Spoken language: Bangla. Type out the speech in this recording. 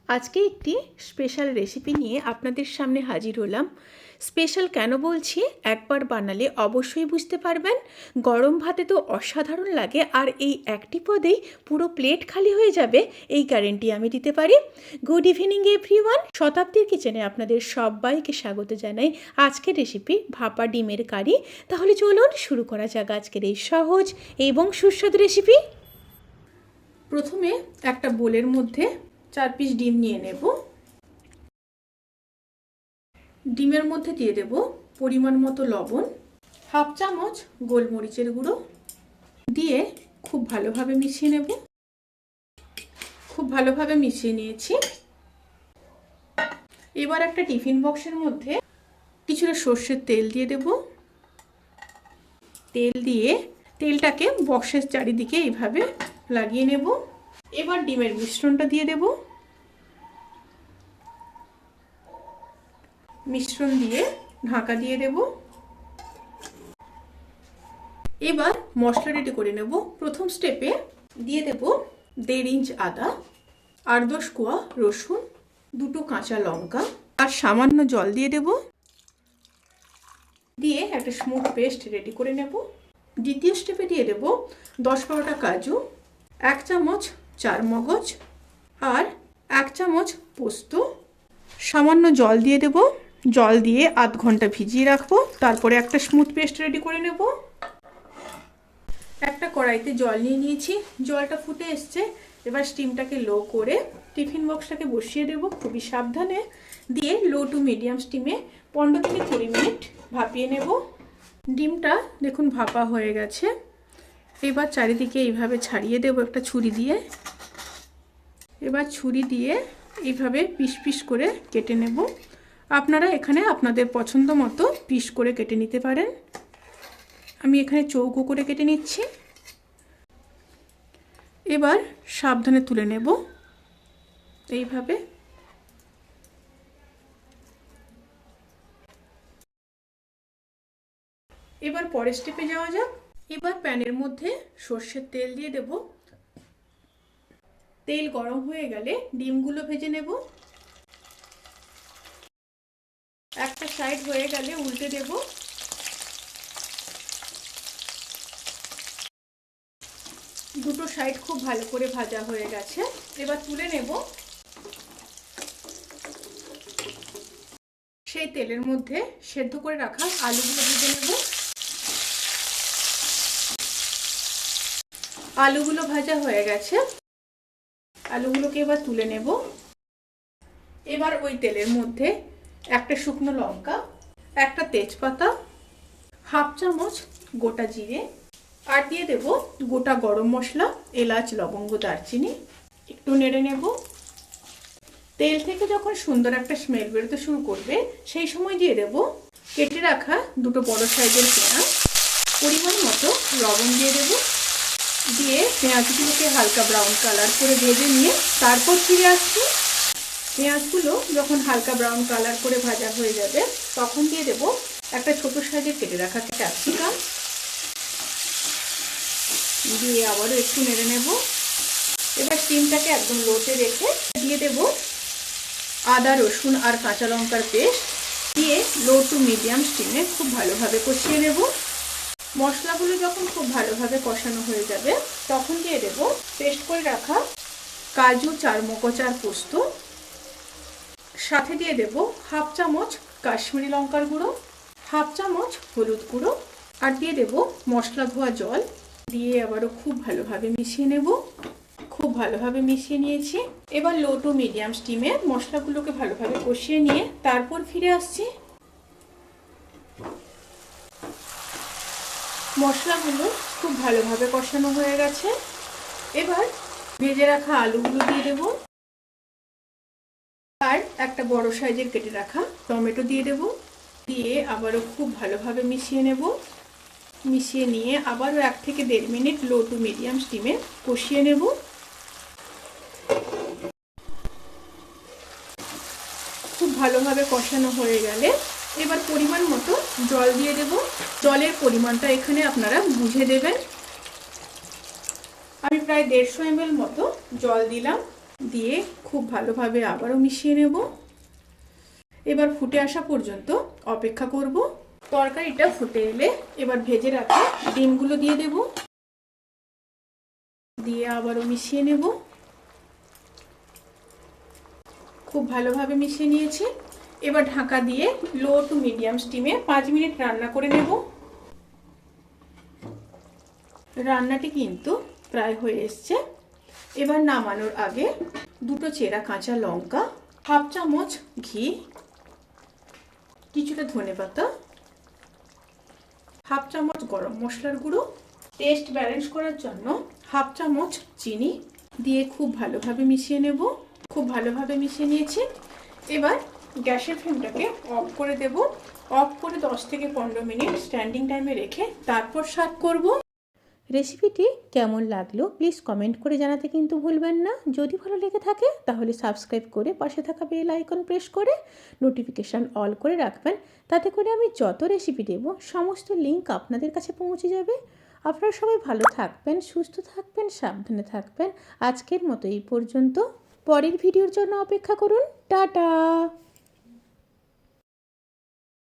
আজকে একটি স্পেশাল রেসিপি নিয়ে আপনাদের সামনে হাজির হলাম। স্পেশাল কেন বলছি, একবার বানালে অবশ্যই বুঝতে পারবেন। গরম ভাতে তো অসাধারণ লাগে, আর এই একটি পদেই পুরো প্লেট খালি হয়ে যাবে, এই গ্যারেন্টি আমি দিতে পারি। গুড ইভিনিং এভরিওয়ান, শতাব্দীর কিচেনে আপনাদের সবাইকে স্বাগত জানাই। আজকের রেসিপি ভাপা ডিমের কারি। তাহলে চলুন শুরু করা যাক আজকের এই সহজ এবং সুস্বাদু রেসিপি। প্রথমে একটা বোলের মধ্যে 4 পিস ডিম নিয়ে নেব। ডিমের মধ্যে দিয়ে দেব পরিমাণ মতো লবণ, হাফ চামচ গোলমরিচের গুঁড়ো দিয়ে খুব ভালোভাবে মিশিয়ে নেব। খুব ভালোভাবে মিশিয়ে নিয়েছি। এবার একটা টিফিন বক্সের মধ্যে কিছুটা সর্ষের তেল দিয়ে দেব। তেল দিয়ে তেলটাকে বক্সের চারিদিকে এইভাবে লাগিয়ে নেব। এবার ডিমের মিশ্রণটা দিয়ে দেব। মিশ্রণ দিয়ে ঢাকা দিয়ে দেব। এবার মশলা রেডি করে নেব। প্রথম স্টেপে দিয়ে দেব 1.5 ইঞ্চ আদা, 8-10 কোয়া রসুন, 2টো কাঁচা লঙ্কা আর সামান্য জল দিয়ে দেব। দিয়ে একটা স্মুথ পেস্ট রেডি করে নেব। দ্বিতীয় স্টেপে দিয়ে দেব 10-12টা কাজু, 1 চামচ চারমগজ আর 1 চামচ পোস্ত। সামান্য জল দিয়ে দেব। জল দিয়ে আধ ঘন্টা ভিজিয়ে রাখবো। তারপরে একটা স্মুথ পেস্ট রেডি করে নেব। একটা কড়াইতে জল নিয়ে নিয়েছি, জলটা ফুটে এসছে। এবার স্টিমটাকে লো করে টিফিন বক্সটাকে বসিয়ে দেব খুবই সাবধানে। দিয়ে লো টু মিডিয়াম স্টিমে 15 থেকে 20 মিনিট ভাপিয়ে নেব। ডিমটা দেখুন ভাপা হয়ে গেছে। এবার চারিদিকে এইভাবে ছাড়িয়ে দেব একটা ছুরি দিয়ে। এবার ছুরি দিয়ে এইভাবে পিস পিস করে কেটে নেব। আপনারা এখানে আপনাদের পছন্দ মতো পিস করে কেটে নিতে পারেন। আমি এখানে চৌকো করে কেটে নিচ্ছি। এবার সাবধানে তুলে নেব এইভাবে। এবার পরের স্টেপে যাওয়া যাক। এবার প্যানের মধ্যে সর্ষের তেল দিয়ে দেব। তেল গরম হয়ে গেলে ডিমগুলো ভেজে নেব। একটা সাইড হয়ে গেলে উল্টে দেব। দুটো সাইড খুব ভালো করে ভাজা হয়ে গেছে। এবার তুলে নেব। সেই তেলের মধ্যে সেদ্ধ করে রাখা আলুগুলো ভেজে নেব। আলুগুলো ভাজা হয়ে গেছে। আলুগুলোকে এবার তুলে নেব। এবার ওই তেলের মধ্যে একটা শুকনো লঙ্কা, একটা তেজপাতা, হাফ চামচ গোটা জিরে আর দিয়ে দেব গোটা গরম মশলা, এলাচ, লবঙ্গ, দারচিনি। একটু নেড়ে নেব। তেল থেকে যখন সুন্দর একটা স্মেল বেরোতে শুরু করবে, সেই সময় দিয়ে দেব কেটে রাখা 2টো বড় সাইজের পেঁয়াজ। পরিমাণ মতো লবণ দিয়ে দেব। দিয়ে পেঁয়াজগুলোকে হালকা ব্রাউন কালার করে ভেজে নিয়ে তারপর ফিরে আসছি। পেঁয়াজগুলো যখন হালকা ব্রাউন কালার করে ভাজা হয়ে যাবে, তখন দিয়ে দেব একটা ছোট সাইজের কেটে রাখা ক্যাপসিকাম। দিয়ে আবারও একটু নেড়ে নেব। এবার স্টিমটাকে একদম লোতে রেখে দিয়ে দেব আদা, রসুন আর কাঁচা লঙ্কার পেস্ট। দিয়ে লো টু মিডিয়াম স্টিমে খুব ভালোভাবে কষিয়ে নেব। মশলাগুলো যখন খুব ভালোভাবে কষানো হয়ে যাবে, তখন দিয়ে দেব পেস্ট করে রাখা কাজু, চারমগজ আর পোস্ত। সাথে দিয়ে দেব হাফ চামচ কাশ্মীরি লঙ্কার গুঁড়ো, হাফ চামচ হলুদ গুঁড়ো আর দিয়ে দেব মশলা ধোয়া জল। দিয়ে আবারও খুব ভালোভাবে মিশিয়ে নেব। খুব ভালোভাবে মিশিয়ে নিয়েছি। এবার লো টু মিডিয়াম স্টিমে মশলাগুলোকে ভালোভাবে কষিয়ে নিয়ে তারপর ফিরে আসছি। মশলাগুলো খুব ভালোভাবে কষানো হয়ে গেছে। এবার ভেজে রাখা আলুগুলো দিয়ে দেব আর একটা বড় সাইজের কেটে রাখা টমেটো দিয়ে দেব। দিয়ে আবারও খুব ভালোভাবে মিশিয়ে নেব। মিশিয়ে নিয়ে আবারও 1 থেকে 1.5 মিনিট লো টু মিডিয়াম স্টিমে কষিয়ে নেব। খুব ভালোভাবে কষানো হয়ে গেলে এবার পরিমাণ মতো জল দিয়ে দেব। জলের পরিমাণটা এখানে আপনারা বুঝে দেবেন। আমি প্রায় 150 ml মতো জল দিলাম। দিয়ে খুব ভালোভাবে আবারও মিশিয়ে নেব। এবার ফুটে আসা পর্যন্ত অপেক্ষা করব। তরকারিটা ফুটে এলে এবার ভেজে রাখা ডিমগুলো দিয়ে দেব, দিয়ে আবারও মিশিয়ে নেব। খুব ভালোভাবে মিশিয়ে নিয়েছি। এবার ঢাকা দিয়ে লো টু মিডিয়াম স্টিমে 5 মিনিট রান্না করে নেব। রান্নাটি কিন্তু প্রায় হয়ে এসছে। এবার নামানোর আগে দুটো চেরা কাঁচা লঙ্কা, হাফ চামচ ঘি, কিছুটা ধনেপাতা, হাফ চামচ গরম মশলার গুঁড়ো, টেস্ট ব্যালেন্স করার জন্য হাফ চামচ চিনি দিয়ে খুব ভালোভাবে মিশিয়ে নেব। খুব ভালোভাবে মিশিয়ে নিয়েছি। এবার গ্যাসের ফ্লেমটাকে অফ করে দেব। অফ করে 10 থেকে 15 মিনিট স্ট্যান্ডিং টাইমে রেখে তারপর সার্ভ করব। রেসিপিটি কেমন লাগলো প্লিজ কমেন্ট করে জানাতে কিন্তু ভুলবেন না। যদি ভালো লেগে থাকে তাহলে সাবস্ক্রাইব করে পাশে থাকা বেল আইকন প্রেস করে নোটিফিকেশান অল করে রাখবেন। তাতে করে আমি যত রেসিপি দেব সমস্ত লিঙ্ক আপনাদের কাছে পৌঁছে যাবে। আপনারা সবাই ভালো থাকবেন, সুস্থ থাকবেন, সাবধানে থাকবেন। আজকের মতো এই পর্যন্ত। পরের ভিডিওর জন্য অপেক্ষা করুন। টাটা।